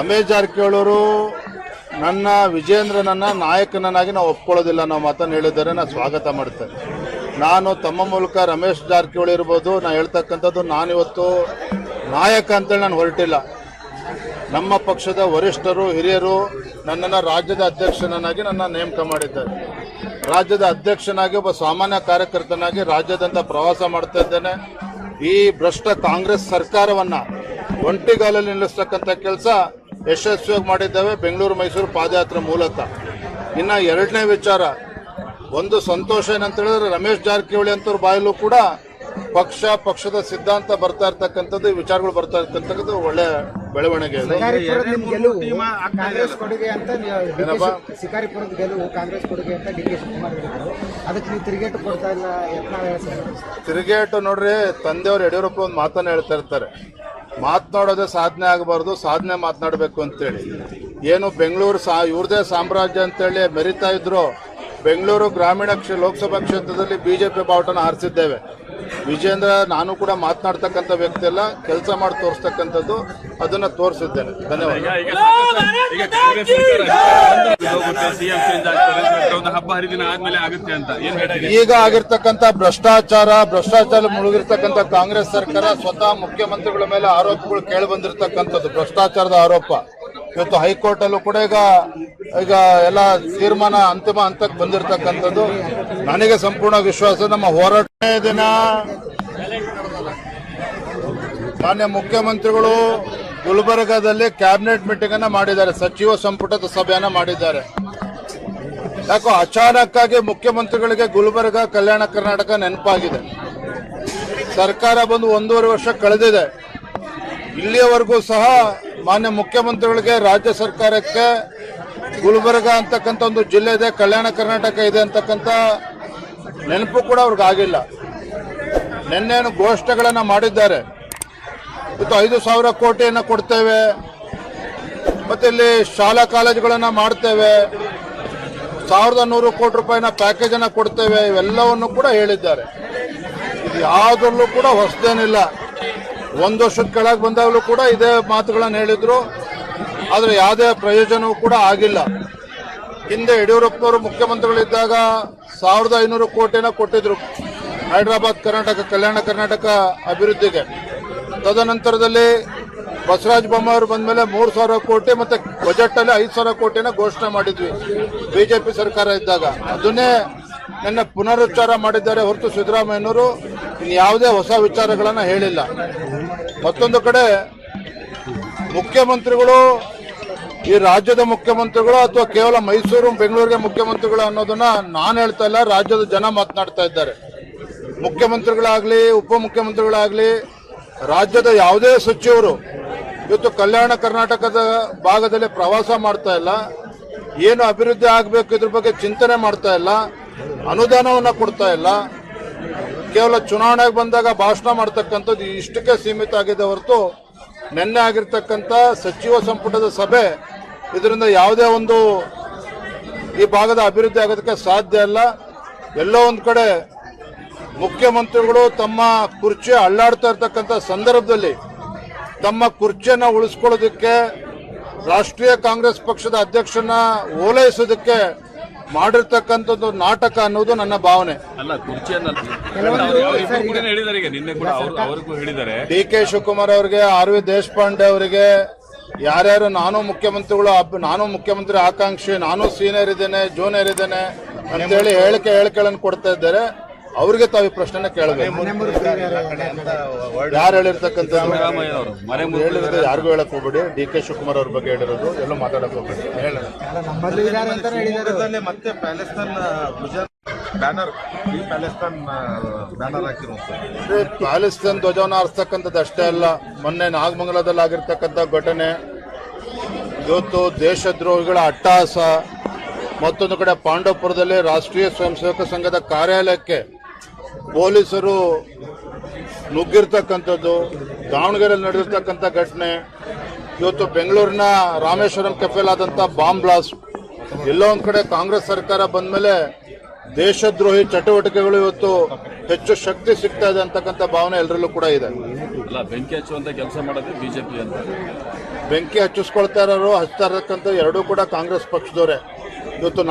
ರಮೇಶ್ ಜಾರಕಿಹೊಳಿ ಅವರು ನನ್ನ ವಿಜೇಂದ್ರನನ್ನ ನಾಯಕನನ್ನಾಗಿ ನಾವು ಒಪ್ಕೊಳ್ಳೋದಿಲ್ಲ ಅನ್ನೋ ಮಾತನ್ನು ಹೇಳಿದ್ದಾರೆ. ನಾನು ಸ್ವಾಗತ ಮಾಡ್ತೇನೆ. ನಾನು ತಮ್ಮ ಮೂಲಕ ರಮೇಶ್ ಜಾರಕಿಹೊಳಿ ಇರ್ಬೋದು, ನಾನು ಹೇಳ್ತಕ್ಕಂಥದ್ದು ನಾನಿವತ್ತು ನಾಯಕ ಅಂತೇಳಿ ನಾನು ಹೊರಟಿಲ್ಲ. ನಮ್ಮ ಪಕ್ಷದ ವರಿಷ್ಠರು ಹಿರಿಯರು ನನ್ನನ್ನು ರಾಜ್ಯದ ಅಧ್ಯಕ್ಷನನ್ನಾಗಿ ನನ್ನ ನೇಮಕ ಮಾಡಿದ್ದಾರೆ. ರಾಜ್ಯದ ಅಧ್ಯಕ್ಷನಾಗಿ ಒಬ್ಬ ಸಾಮಾನ್ಯ ಕಾರ್ಯಕರ್ತನಾಗಿ ರಾಜ್ಯದಂತ ಪ್ರವಾಸ ಮಾಡ್ತಾ ಇದ್ದೇನೆ. ಈ ಭ್ರಷ್ಟ ಕಾಂಗ್ರೆಸ್ ಸರ್ಕಾರವನ್ನು ಒಂಟಿಗಾಲಲ್ಲಿ ನಿಲ್ಲಿಸ್ತಕ್ಕಂಥ ಕೆಲಸ ಯಶಸ್ವಿಯಾಗಿ ಮಾಡಿದ್ದೇವೆ ಬೆಂಗಳೂರು ಮೈಸೂರು ಪಾದಯಾತ್ರೆ ಮೂಲಕ. ಇನ್ನು ಎರಡನೇ ವಿಚಾರ, ಒಂದು ಸಂತೋಷ ಏನಂತ ಹೇಳಿದ್ರೆ ರಮೇಶ್ ಜಾರಕಿಹೊಳಿ ಅಂತವ್ರ ಬಾಯಲ್ಲೂ ಕೂಡ ಪಕ್ಷದ ಸಿದ್ಧಾಂತ ಬರ್ತಾ ಇರ್ತಕ್ಕಂಥದ್ದು, ವಿಚಾರಗಳು ಬರ್ತಾ ಇರ್ತಕ್ಕಂಥದ್ದು ಒಳ್ಳೆ ಬೆಳವಣಿಗೆ. ಕಾಂಗ್ರೆಸ್ ಕೊಡುಗೆ ಅಂತ ಶಿಕಾರಿಪುರದ ಗೆಲುವು ಕಾಂಗ್ರೆಸ್ ಕೊಡುಗೆ ಅಂತ ಡಿ ಕೆ ಶಿವಕುಮಾರ್ ಹೇಳಿದ್ರು. ಅದಕ್ಕೆ ನೀವು ತಿರುಗೇಟು ಕೊಡ್ತಾ ಇಲ್ಲ. ತಿರುಗೇಟು ನೋಡ್ರಿ, ತಂದೆಯವರು ಯಡಿಯೂರಪ್ಪ ಒಂದು ಮಾತನ್ನ ಹೇಳ್ತಾ ಇರ್ತಾರೆ, ಮಾತನಾಡೋದೇ ಸಾಧನೆ ಆಗಬಾರ್ದು, ಸಾಧನೆ ಮಾತನಾಡಬೇಕು ಅಂತೇಳಿ. ಏನು ಬೆಂಗಳೂರು ಇವ್ರದೇ ಸಾಮ್ರಾಜ್ಯ ಅಂತೇಳಿ ಮೆರಿತಾ ಇದ್ರು. ಬೆಂಗಳೂರು ಗ್ರಾಮೀಣ ಲೋಕಸಭಾ ಕ್ಷೇತ್ರದಲ್ಲಿ ಬಿಜೆಪಿ ಬಾವುಟನ ಹಾರಿಸಿದ್ದೇವೆ. ವಿಜೇಂದ್ರ ನಾನು ಕೂಡ ಮಾತನಾಡ್ತಕ್ಕಂಥ ವ್ಯಕ್ತಿ ಅಲ್ಲ, ಕೆಲಸ ಮಾಡಿ ತೋರಿಸ್ತಕ್ಕಂಥದ್ದು, ಅದನ್ನ ತೋರಿಸಿದ್ದೇನೆ. ಧನ್ಯವಾದ. ಈಗ ಆಗಿರ್ತಕ್ಕಂಥ ಭ್ರಷ್ಟಾಚಾರ ಮುಳುಗಿರ್ತಕ್ಕಂಥ ಕಾಂಗ್ರೆಸ್ ಸರ್ಕಾರ ಸ್ವತಃ ಮುಖ್ಯಮಂತ್ರಿಗಳ ಮೇಲೆ ಆರೋಪಗಳು ಕೇಳಿ ಬಂದಿರತಕ್ಕಂಥದ್ದು, ಭ್ರಷ್ಟಾಚಾರದ ಆರೋಪ. ಇವತ್ತು ಹೈಕೋರ್ಟ್ ಅಲ್ಲೂ ಕೂಡ ಈಗ ಎಲ್ಲ ತೀರ್ಮಾನ ಅಂತಿಮ ಹಂತಕ್ಕೆ ಬಂದಿರತಕ್ಕಂಥದ್ದು. ನನಗೆ ಸಂಪೂರ್ಣ ವಿಶ್ವಾಸ. ನಮ್ಮ ಹೋರಾಟನೇ ದಿನ ಮಾನ್ಯ ಮುಖ್ಯಮಂತ್ರಿಗಳು ಗುಲ್ಬರ್ಗಾದಲ್ಲಿ ಕ್ಯಾಬಿನೆಟ್ ಮೀಟಿಂಗ್ ಅನ್ನ ಮಾಡಿದ್ದಾರೆ, ಸಚಿವ ಸಂಪುಟದ ಸಭೆಯನ್ನ ಮಾಡಿದ್ದಾರೆ. ಯಾಕೋ ಅಚಾನಕ್ ಆಗಿ ಮುಖ್ಯಮಂತ್ರಿಗಳಿಗೆ ಗುಲ್ಬರ್ಗಾ ಕಲ್ಯಾಣ ಕರ್ನಾಟಕ ನೆನಪಾಗಿದೆ. ಸರ್ಕಾರ ಬಂದು 1.5 ವರ್ಷ ಕಳೆದಿದೆ. ಇಲ್ಲಿಯವರೆಗೂ ಸಹ ಮಾನ್ಯ ಮುಖ್ಯಮಂತ್ರಿಗಳಿಗೆ, ರಾಜ್ಯ ಸರ್ಕಾರಕ್ಕೆ ಗುಲ್ಬರ್ಗಾ ಅಂತಕ್ಕಂಥ ಒಂದು ಜಿಲ್ಲೆ ಇದೆ, ಕಲ್ಯಾಣ ಕರ್ನಾಟಕ ಇದೆ ಅಂತಕ್ಕಂಥ ನೆನಪು ಕೂಡ ಅವ್ರಿಗೆ ಆಗಿಲ್ಲ. ನಿನ್ನೇನು ಘೋಷಣೆಗಳನ್ನ ಮಾಡಿದ್ದಾರೆ. ಇವತ್ತು 5,000 ಕೋಟಿಯನ್ನು ಕೊಡ್ತೇವೆ, ಮತ್ತೆ ಇಲ್ಲಿ ಶಾಲಾ ಕಾಲೇಜುಗಳನ್ನ ಮಾಡ್ತೇವೆ, 1,100 ಕೋಟಿ ರೂಪಾಯಿನ ಪ್ಯಾಕೇಜ್ ಅನ್ನ ಕೊಡ್ತೇವೆ, ಇವೆಲ್ಲವನ್ನು ಕೂಡ ಹೇಳಿದ್ದಾರೆ. ಇದು ಯಾವುದರಲ್ಲೂ ಕೂಡ ಹೊಸದೇನಿಲ್ಲ. 1 ವರ್ಷದ ಕೆಳಗೆ ಬಂದಾಗಲೂ ಕೂಡ ಇದೇ ಮಾತುಗಳನ್ನು ಹೇಳಿದ್ರು. ಆದರೆ ಯಾವುದೇ ಪ್ರಯೋಜನವೂ ಕೂಡ ಆಗಿಲ್ಲ. ಹಿಂದೆ ಯಡಿಯೂರಪ್ಪನವರು ಮುಖ್ಯಮಂತ್ರಿಗಳಿದ್ದಾಗ 1,500 ಕೋಟಿನ ಕೊಟ್ಟಿದ್ರು ಹೈದರಾಬಾದ್ ಕಲ್ಯಾಣ ಕರ್ನಾಟಕ ಅಭಿವೃದ್ಧಿಗೆ. ತದನಂತರದಲ್ಲಿ ಬಸವರಾಜ ಬೊಮ್ಮಾಯಿ ಬಂದ ಮೇಲೆ 3,000 ಕೋಟಿ ಮತ್ತೆ ಬಜೆಟ್ ಅಲ್ಲಿ 5,000 ಕೋಟಿನ ಘೋಷಣೆ ಮಾಡಿದ್ವಿ ಬಿಜೆಪಿ ಸರ್ಕಾರ ಇದ್ದಾಗ. ಅದನ್ನೇ ನಿನ್ನೆ ಪುನರುಚ್ಚಾರ ಮಾಡಿದ್ದಾರೆ ಹೊರತು ಸಿದ್ದರಾಮಯ್ಯನವರು ಯಾವುದೇ ಹೊಸ ವಿಚಾರಗಳನ್ನ ಹೇಳಿಲ್ಲ. ಮತ್ತೊಂದು ಕಡೆ ಮುಖ್ಯಮಂತ್ರಿಗಳು, ಈ ರಾಜ್ಯದ ಮುಖ್ಯಮಂತ್ರಿಗಳು ಅಥವಾ ಕೇವಲ ಮೈಸೂರು ಬೆಂಗಳೂರಿಗೆ ಮುಖ್ಯಮಂತ್ರಿಗಳು ಅನ್ನೋದನ್ನ ನಾನು ಹೇಳ್ತಾ ಇಲ್ಲ, ರಾಜ್ಯದ ಜನ ಮಾತನಾಡ್ತಾ ಇದ್ದಾರೆ. ಮುಖ್ಯಮಂತ್ರಿಗಳಾಗ್ಲಿ ಉಪಮುಖ್ಯಮಂತ್ರಿಗಳಾಗ್ಲಿ ರಾಜ್ಯದ ಯಾವುದೇ ಸಚಿವರು ಇವತ್ತು ಕಲ್ಯಾಣ ಕರ್ನಾಟಕದ ಭಾಗದಲ್ಲಿ ಪ್ರವಾಸ ಮಾಡ್ತಾ ಇಲ್ಲ, ಏನು ಅಭಿವೃದ್ಧಿ ಆಗಬೇಕು ಇದ್ರ ಬಗ್ಗೆ ಚಿಂತನೆ ಮಾಡ್ತಾ ಇಲ್ಲ, ಅನುದಾನವನ್ನ ಕೊಡ್ತಾ ಇಲ್ಲ. ಕೇವಲ ಚುನಾವಣೆಗೆ ಬಂದಾಗ ಭಾಷಣ ಮಾಡ್ತಕ್ಕಂಥದ್ದು ಇಷ್ಟಕ್ಕೆ ಸೀಮಿತ ಆಗಿದೆ ಹೊರತು ನಿನ್ನೆ ಆಗಿರ್ತಕ್ಕಂಥ ಸಚಿವ ಸಂಪುಟದ ಸಭೆ ಇದರಿಂದ ಯಾವುದೇ ಒಂದು ಈ ಭಾಗದ ಅಭಿವೃದ್ಧಿ ಆಗೋದಕ್ಕೆ ಸಾಧ್ಯ ಇಲ್ಲ. ಎಲ್ಲೋ ಒಂದು ಕಡೆ ಮುಖ್ಯಮಂತ್ರಿಗಳು ತಮ್ಮ ಕುರ್ಚಿ ಅಳ್ಳಾಡ್ತಾ ಇರ್ತಕ್ಕಂಥ ಸಂದರ್ಭದಲ್ಲಿ ತಮ್ಮ ಕುರ್ಚಿಯನ್ನು ಉಳಿಸ್ಕೊಳ್ಳೋದಕ್ಕೆ, ರಾಷ್ಟ್ರೀಯ ಕಾಂಗ್ರೆಸ್ ಪಕ್ಷದ ಅಧ್ಯಕ್ಷನ ಓಲೈಸೋದಕ್ಕೆ ಮಾಡಿರ್ತಕ್ಕಂಥದ್ದು ನಾಟಕ ಅನ್ನೋದು ನನ್ನ ಭಾವನೆ. ಡಿ ಕೆ ಶಿವಕುಮಾರ್ ಅವರಿಗೆ, ಆರ್ ವಿ ದೇಶಪಾಂಡೆ ಅವರಿಗೆ, ಯಾರ್ಯಾರು ನಾನು ಮುಖ್ಯಮಂತ್ರಿ ಆಕಾಂಕ್ಷಿ, ನಾನು ಸೀನಿಯರ್ ಇದ್ದೇನೆ, ಜೂನಿಯರ್ ಇದ್ದೇನೆ ಅಂತೇಳಿ ಹೇಳಿಕೆಗಳನ್ನು ಕೊಡ್ತಾ ಇದ್ದಾರೆ. ಅವ್ರಿಗೆ ತಾವು ಈ ಪ್ರಶ್ನೆನ ಕೇಳಬೇಕು. ಯಾರು ಹೇಳಿರ್ತಕ್ಕಂಥದ್ದು ಹೇಳಿರೋದು ಯಾರಿಗೂ ಹೇಳಕ್ ಹೋಗ್ಬೇಡಿ. ಡಿ ಕೆ ಶಿವಕುಮಾರ್ ಅವ್ರ ಬಗ್ಗೆ ಹೇಳಿರೋದು ಎಲ್ಲೂ ಮಾತಾಡಕ್ ಹೋಗ್ಬೇಡಿ. ಮತ್ತೆ ಪ್ಯಾಲೆಸ್ತೈನ್ ಪ್ಯಾಲೆಸ್ತೈನ್ ಧ್ವಜವನ್ನು ಹಾರಿಸ್ತಕ್ಕಂಥದ್ದು ಅಷ್ಟೇ ಅಲ್ಲ, ಮೊನ್ನೆ ನಾಗಮಂಗಲದಲ್ಲಿ ಆಗಿರ್ತಕ್ಕಂಥ ಘಟನೆ, ಇವತ್ತು ದೇಶದ್ರೋಹಿಗಳ ಅಟ್ಟಹಾಸ, ಮತ್ತೊಂದು ಕಡೆ ಪಾಂಡವಪುರದಲ್ಲಿ ರಾಷ್ಟ್ರೀಯ ಸ್ವಯಂ ಸೇವಕ ಸಂಘದ ಕಾರ್ಯಾಲಯಕ್ಕೆ ಪೊಲೀಸರು ನುಗ್ಗಿರ್ತಕ್ಕಂಥದ್ದು, ದಾವಣಗೆರೆಯಲ್ಲಿ ನಡೆದಿರ್ತಕ್ಕಂಥ ಘಟನೆ, ಇವತ್ತು ಬೆಂಗಳೂರಿನ ರಾಮೇಶ್ವರಂ ಕೆಫೆಲಾದಂಥ ಬಾಂಬ್ ಬ್ಲಾಸ್ಟ್. ಎಲ್ಲೋ ಒಂದು ಕಡೆ ಕಾಂಗ್ರೆಸ್ ಸರ್ಕಾರ ಬಂದ ಮೇಲೆ ದೇಶದ್ರೋಹಿ ಚಟುವಟಿಕೆಗಳು ಇವತ್ತು ಹೆಚ್ಚು ಶಕ್ತಿ ಸಿಗ್ತಾ ಇದೆ ಅಂತಕ್ಕಂಥ ಭಾವನೆ ಎಲ್ಲರಲ್ಲೂ ಕೂಡ ಇದೆ. ಅಲ್ಲ, ಬೆಂಕಿ ಹಚ್ಚುವಂತ ಕೆಲಸ ಮಾಡೋದು ಬಿಜೆಪಿ ಅಂತ. ಬೆಂಕಿ ಹಚ್ಚಿಸ್ಕೊಳ್ತಾ ಇರೋರು ಹಚ್ತಾ ಇರತಕ್ಕಂಥ ಎರಡೂ ಕೂಡ ಕಾಂಗ್ರೆಸ್ ಪಕ್ಷದವರೇ. ಇವತ್ತು